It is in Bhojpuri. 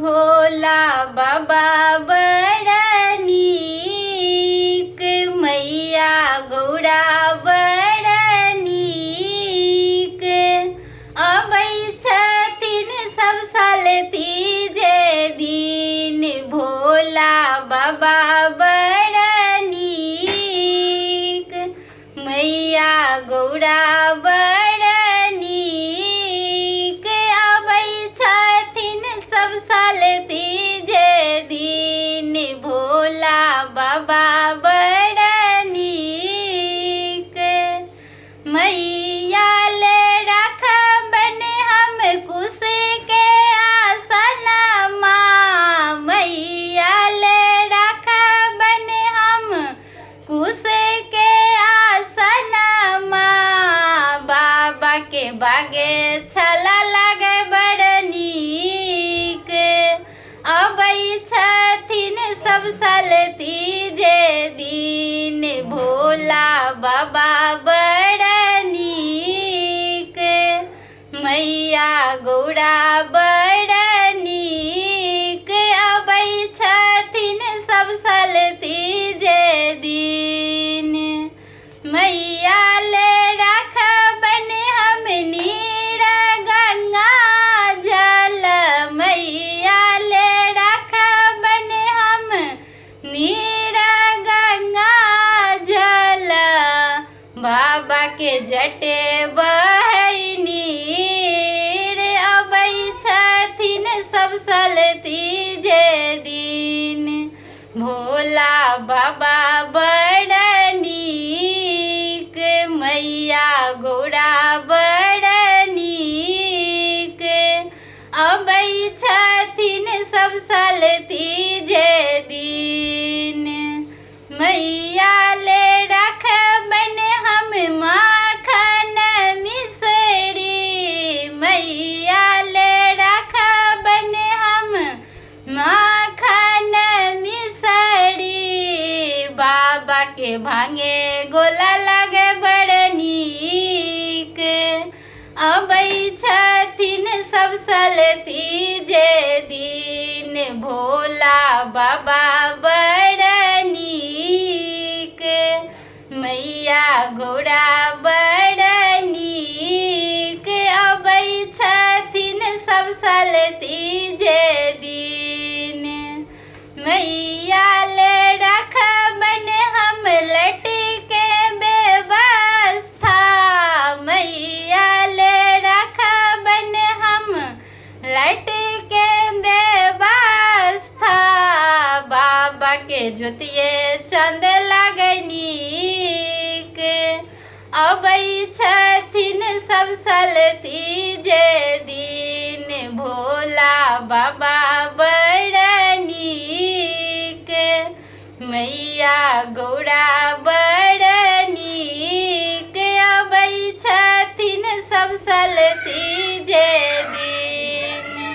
भोला बाबा बड़ा नीक, मैया गौड़ा बड़ा नीक। अबै छथिन सब साल तीजे दिन, भोला बाबा बड़ा नीक, मैया गौड़ा बड़ा नीक। अबै छथिन सब साल तीजे दिन, भोला बाबा बड़ा नीक। मैया ले राखबन हम कुश के आसनमा, मैया ले राखबन हम कुश के आसनमा। बाबा के बागे छला लागे बड़ नीक, अबै छथिन सब साल तीजे दिन, भोला बाबा बड़ा नीक, मैया गौड़ा बड़ा नीक। अबै छथिन सब साल तीजे दिन, मैया ले राखबन हम नीर गंगा जल, मैया ले राखबन हम नीर गंगा जल। बाबा के जटे बहै नीर, अबै छथिन सब साल तीजे दिन, भोला बाबा बड़ा नीक, मैया गौड़ा बड़ा नीक। अबै छथिन सब साल तीजे दिन, मैया ले राखबन हम माखन मिसरी, मैया ले राखबन हम माखन मिसरी। बाबा के भांगे गोला लागे बड़ नीक, अबै छथिन सब साल तीजे दिन, भोला बाबा बड़ा नीक, मैया गौड़ा बड़ा नीक। अबै छथिन सब साल तीजे दिन, मैया ले राखबन हम लटी के व्यवस्था, मैया ले राखबन हम लटी के व्यवस्था। बाबा के ज्योतिए चंद लागे नीक, अबै छथिन सब साल तीजे दिन, भोला बाबा